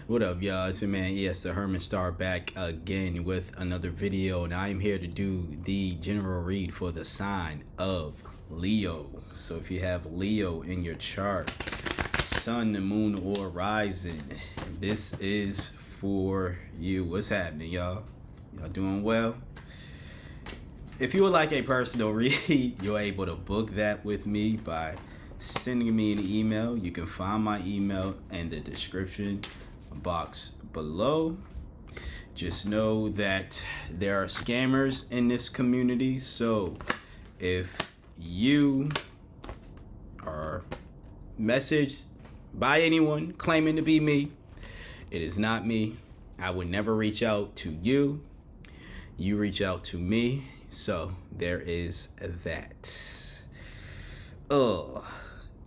What up, y'all? It's your man, the Herman Star, back again with another video, and I am here to do the general read for the sign of Leo. So if you have Leo in your chart, sun, the moon, or rising, this is for you. What's happening, y'all? Y'all doing well? If you would like a personal read, you're able to book that with me by sending me an email. You can find my email in the description box below. Just know that there are scammers in this community, so if you are messaged by anyone claiming to be me, it is not me. I would never reach out to you. You reach out to me. So there is that.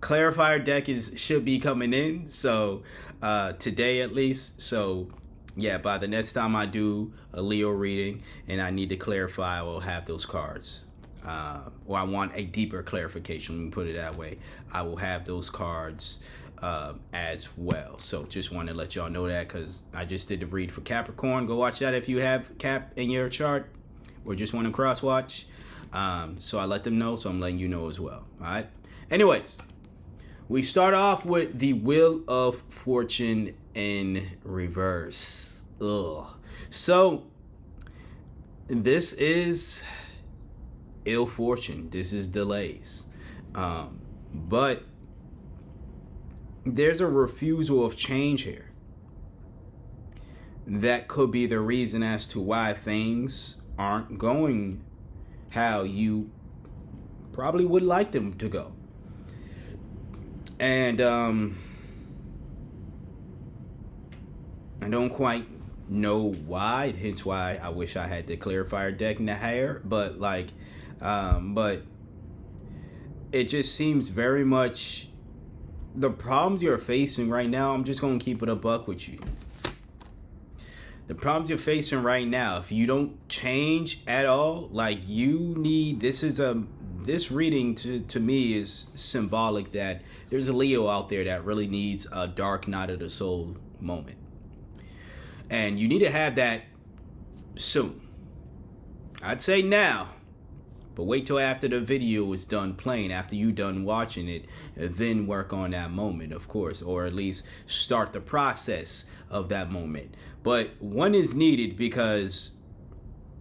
Clarifier deck should be coming in. So today at least. So yeah, by the next time I do a Leo reading and I need to clarify, I will have those cards. Or I want a deeper clarification. Let me put it that way. I will have those cards as well. So just want to let y'all know that, because I just did the read for Capricorn. Go watch that if you have Cap in your chart or just want to cross watch. So I let them know, so I'm letting you know as well. All right. Anyways, we start off with the Wheel of Fortune in reverse. So this is ill fortune. This is delays. But there's a refusal of change here. That could be the reason as to why things aren't going how you probably would like them to go. And I don't quite know why, hence why I wish I had the clarifier deck in the hair, but but it just seems very much the problems you're facing right now. I'm just going to keep it a buck with you. The problems you're facing right now, if you don't change at all, like you need, this reading to me is symbolic that there's a Leo out there that really needs a dark night of the soul moment. And you need to have that soon. I'd say now, but wait till after the video is done playing, after you done watching it, then work on that moment, of course, or at least start the process of that moment. But one is needed, because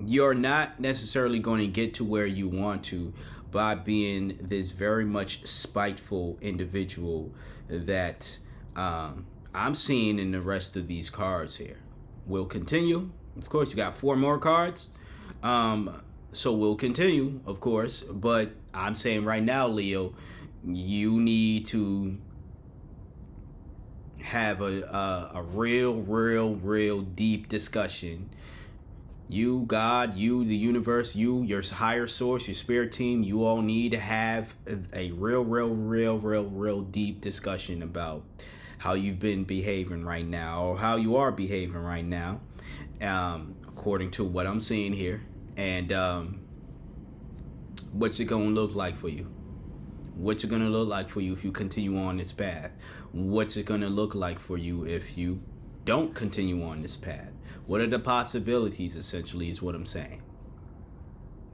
you're not necessarily going to get to where you want to by being this very much spiteful individual that I'm seeing in the rest of these cards here. We'll continue. Of course, you got 4 more cards. So we'll continue, of course, but I'm saying right now, Leo, you need to have a real deep discussion. You, God, you, the universe, you, your higher source, your spirit team, you all need to have a real deep discussion about how you've been behaving right now, or how you are behaving right now, according to what I'm seeing here. And what's it going to look like for you? What's it going to look like for you if you continue on this path? What's it going to look like for you if you don't continue on this path? What are the possibilities, essentially, is what I'm saying.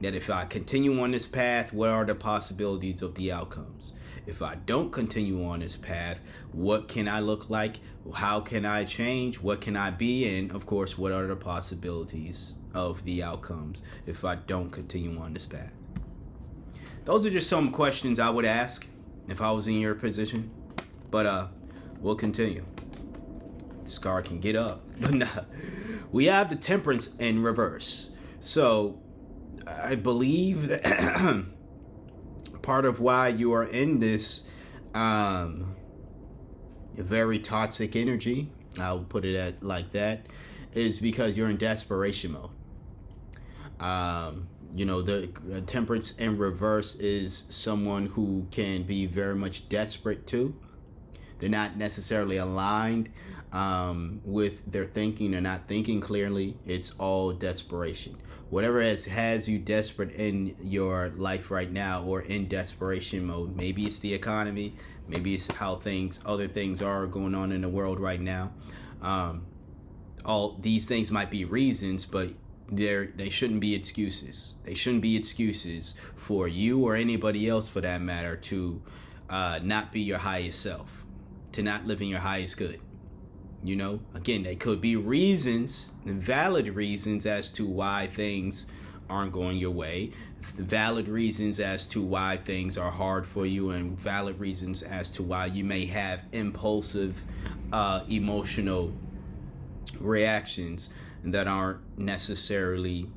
That if I continue on this path, what are the possibilities of the outcomes? If I don't continue on this path, what can I look like? How can I change? What can I be? And, of course, what are the possibilities of the outcomes if I don't continue on this path? Those are just some questions I would ask if I was in your position. But we'll continue. This card can get up. But nah. We have the Temperance in reverse. So I believe that part of why you are in this very toxic energy, I'll put it like that, is because you're in desperation mode. The Temperance in reverse is someone who can be very much desperate too. They're not necessarily aligned with their thinking. They're not thinking clearly. It's all desperation. Whatever has you desperate in your life right now, or in desperation mode. Maybe it's the economy. Maybe it's how other things are going on in the world right now. All these things might be reasons, but they shouldn't be excuses. They shouldn't be excuses for you or anybody else, for that matter, to not be your highest self, to not live in your highest good. You know, again, they could be reasons, valid reasons as to why things aren't going your way, valid reasons as to why things are hard for you, and valid reasons as to why you may have impulsive, emotional reactions that aren't necessarily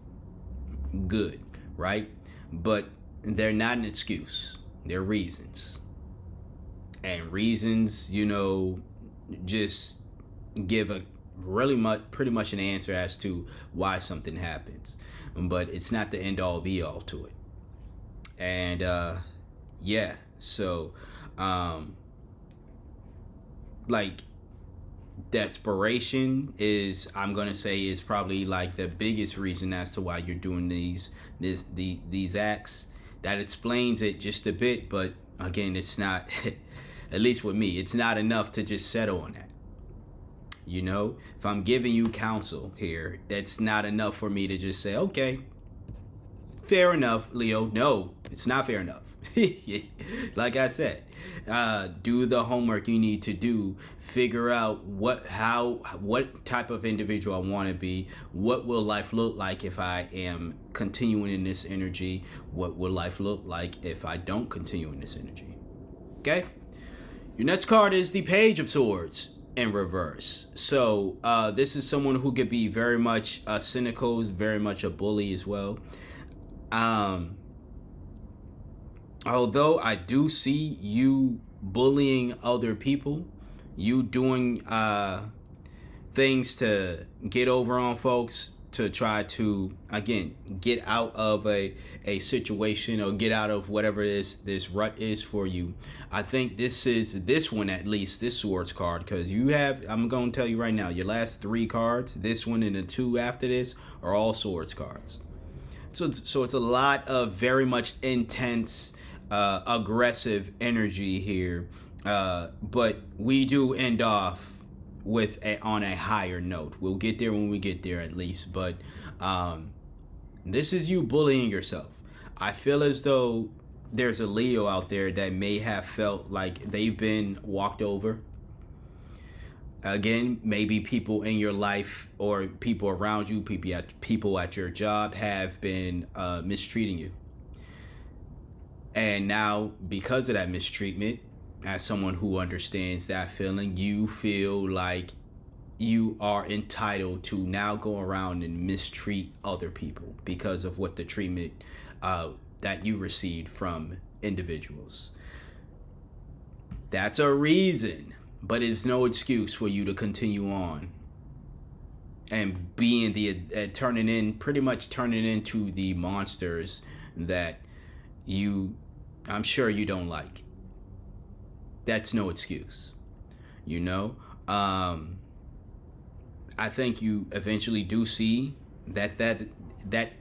good, right? But they're not an excuse. They're reasons. And reasons, you know, just give a pretty much an answer as to why something happens. But it's not the end all be all to it. And yeah, so like, desperation is, I'm gonna say, is probably like the biggest reason as to why you're doing these acts. That explains it just a bit, but again, it's not at least with me, it's not enough to just settle on that. You know, if I'm giving you counsel here, that's not enough for me to just say, okay, fair enough, Leo. No, it's not fair enough. Like I said, do the homework you need to do. Figure out what type of individual I want to be. What will life look like if I am continuing in this energy? What will life look like if I don't continue in this energy? Okay. Your next card is the Page of Swords in reverse. So this is someone who could be very much cynical, very much a bully as well. Although I do see you bullying other people, you doing things to get over on folks, to try to, again, get out of a situation, or get out of whatever this rut is for you. I think this one, at least, this swords card, because you have, I'm going to tell you right now, your last 3 cards, this one and the 2 after this, are all swords cards. So it's a lot of very much intense, aggressive energy here, but we do end off on a higher note. We'll get there when we get there, at least. But this is you bullying yourself. I feel as though there's a Leo out there that may have felt like they've been walked over. Again, maybe people in your life or people around you, people at your job have been mistreating you. And now, because of that mistreatment, as someone who understands that feeling, you feel like you are entitled to now go around and mistreat other people because of what the treatment that you received from individuals. That's a reason, but it's no excuse for you to continue on and being pretty much turning into the monsters that I'm sure you don't like. That's no excuse, you know? I think you eventually do see that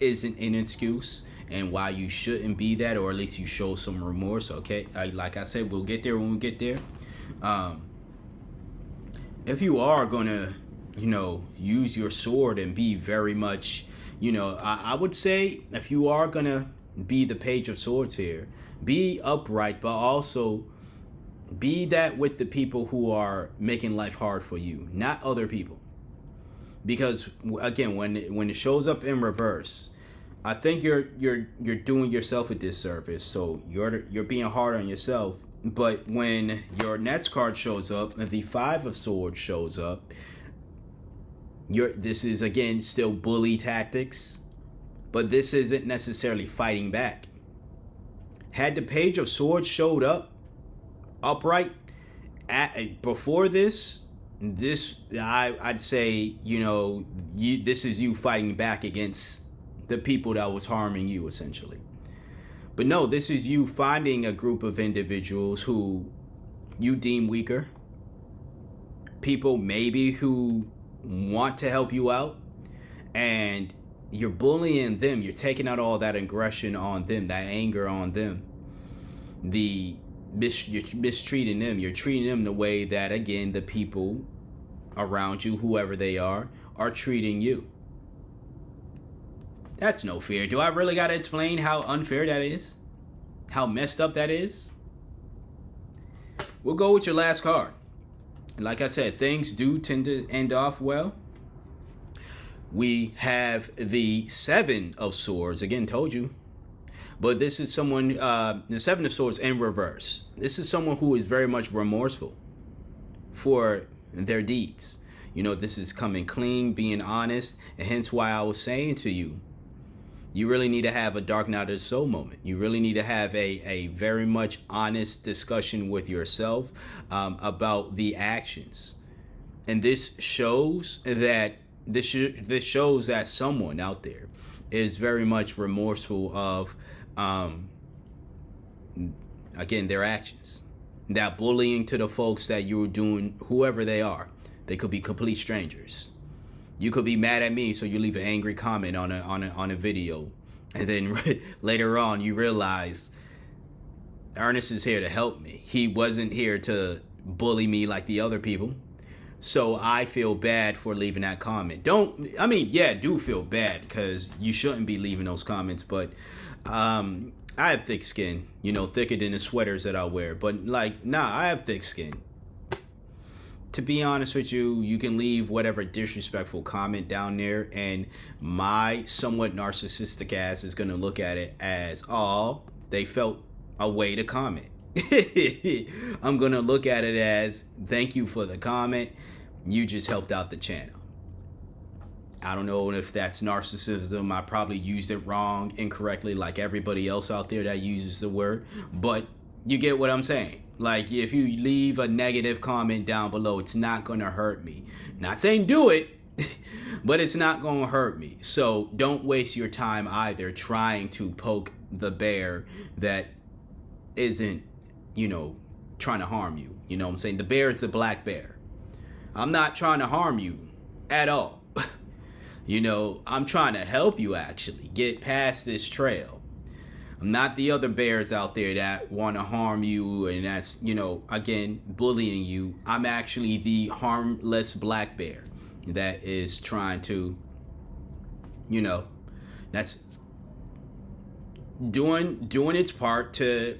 isn't an excuse, and why you shouldn't be that, or at least you show some remorse. Okay, like I said, we'll get there when we get there. If you are gonna, use your sword and be very much, I would say, if you are gonna be the Page of Swords here, be upright, but also be that with the people who are making life hard for you, not other people. Because again, when it shows up in reverse, I think you're doing yourself a disservice. So you're being hard on yourself. But when your next card shows up and the 5 of Swords shows up, this is again still bully tactics, but this isn't necessarily fighting back. Had the Page of Swords showed up upright before this, I'd say, this is you fighting back against the people that was harming you, essentially. But no, this is you finding a group of individuals who you deem weaker, people maybe who want to help you out, and you're bullying them. You're taking out all that aggression on them, that anger on them. You're mistreating them. You're treating them the way that, again, the people around you, whoever they are treating you. That's no fair. Do I really got to explain how unfair that is? How messed up that is? We'll go with your last card. Like I said, things do tend to end off well. We have the Seven of Swords. Again, told you. But this is someone, the Seven of Swords in reverse. This is someone who is very much remorseful for their deeds. You know, this is coming clean, being honest, and hence why I was saying to you, you really need to have a dark night of the soul moment. You really need to have a very much honest discussion with yourself about the actions. And this shows that this shows that someone out there is very much remorseful of, again, their actions. That bullying to the folks that you were doing, whoever they are. They could be complete strangers. You could be mad at me, so you leave an angry comment on a video, and then later on you realize Ernest is here to help me. He wasn't here to bully me like the other people. So I feel bad for leaving that comment. Do feel bad, because you shouldn't be leaving those comments, but I have thick skin, you know, thicker than the sweaters that I wear. But I have thick skin. To be honest with you, you can leave whatever disrespectful comment down there, and my somewhat narcissistic ass is going to look at it as, oh, they felt a way to comment. I'm going to look at it as, thank you for the comment. You just helped out the channel. I don't know if that's narcissism. I probably used it wrong, incorrectly, like everybody else out there that uses the word. But you get what I'm saying. Like, if you leave a negative comment down below, it's not going to hurt me. Not saying do it, but it's not going to hurt me. So don't waste your time either trying to poke the bear that isn't, trying to harm you. You know what I'm saying? The bear is the black bear. I'm not trying to harm you at all. I'm trying to help you actually get past this trail. I'm not the other bears out there that want to harm you and that's, again, bullying you. I'm actually the harmless black bear that is trying to, that's doing its part to,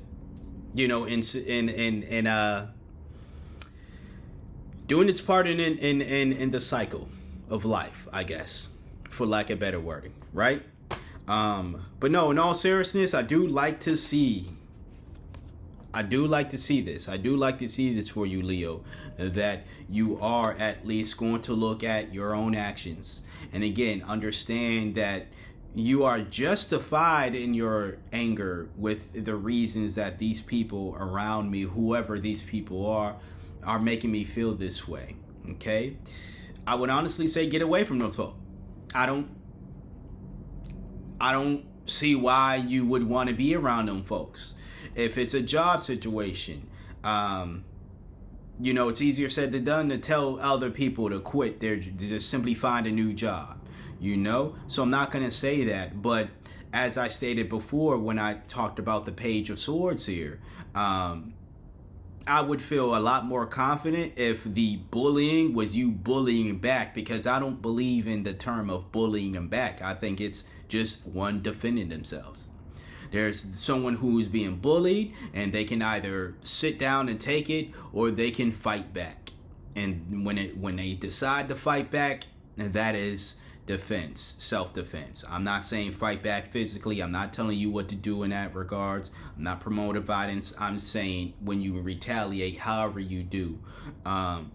doing its part in the cycle of life, I guess, for lack of better wording, right? But no, in all seriousness, I do like to see this. I do like to see this for you, Leo, that you are at least going to look at your own actions. And again, understand that you are justified in your anger with the reasons that these people around me, whoever these people are making me feel this way. Okay? I would honestly say get away from those folks. I don't see why you would want to be around them folks. If it's a job situation, it's easier said than done to tell other people to quit. They're just simply find a new job, So I'm not going to say that. But as I stated before, when I talked about the Page of Swords here, I would feel a lot more confident if the bullying was you bullying back, because I don't believe in the term of bullying them back. I think it's just one defending themselves. There's someone who's being bullied and they can either sit down and take it or they can fight back. And when they decide to fight back, that is defense, self-defense. I'm not saying fight back physically. I'm not telling you what to do in that regards. I'm not promoting violence. I'm saying when you retaliate, however you do, and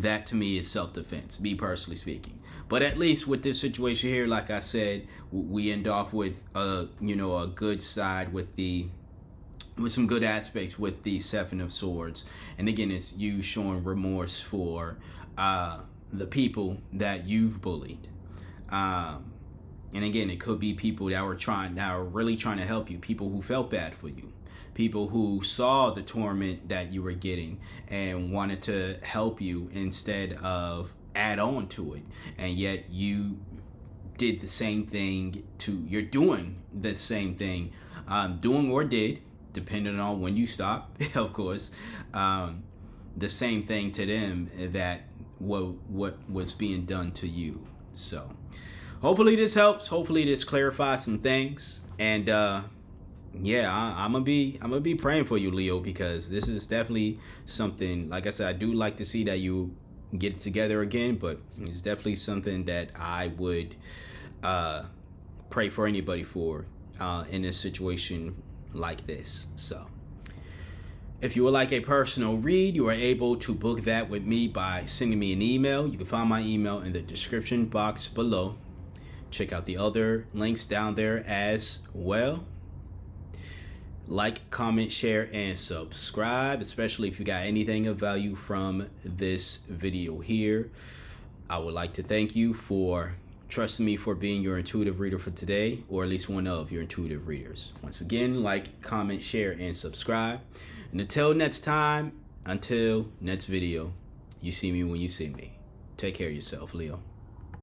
that to me is self-defense, me personally speaking. But at least with this situation here, like I said, we end off with a good side with some good aspects with the Seven of Swords. And again, it's you showing remorse for the people that you've bullied. And again, it could be people that are really trying to help you, people who felt bad for you, people who saw the torment that you were getting and wanted to help you instead of add on to it. And yet you did the same thing you're doing the same thing, doing or did, depending on when you stop, of course, the same thing to them that what was being done to you. So hopefully this helps. Hopefully this clarifies some things. And yeah, I'm gonna be praying for you, Leo, because this is definitely something. Like I said, I do like to see that you get it together again, but it's definitely something that I would pray for anybody for in a situation like this. So if you would like a personal read, you are able to book that with me by sending me an email. You can find my email in the description box below. Check out the other links down there as well. Like, comment, share, and subscribe, especially if you got anything of value from this video here. I would like to thank you for trusting me for being your intuitive reader for today, or at least one of your intuitive readers. Once again, like, comment, share, and subscribe. And until next time, until next video, you see me when you see me. Take care of yourself, Leo.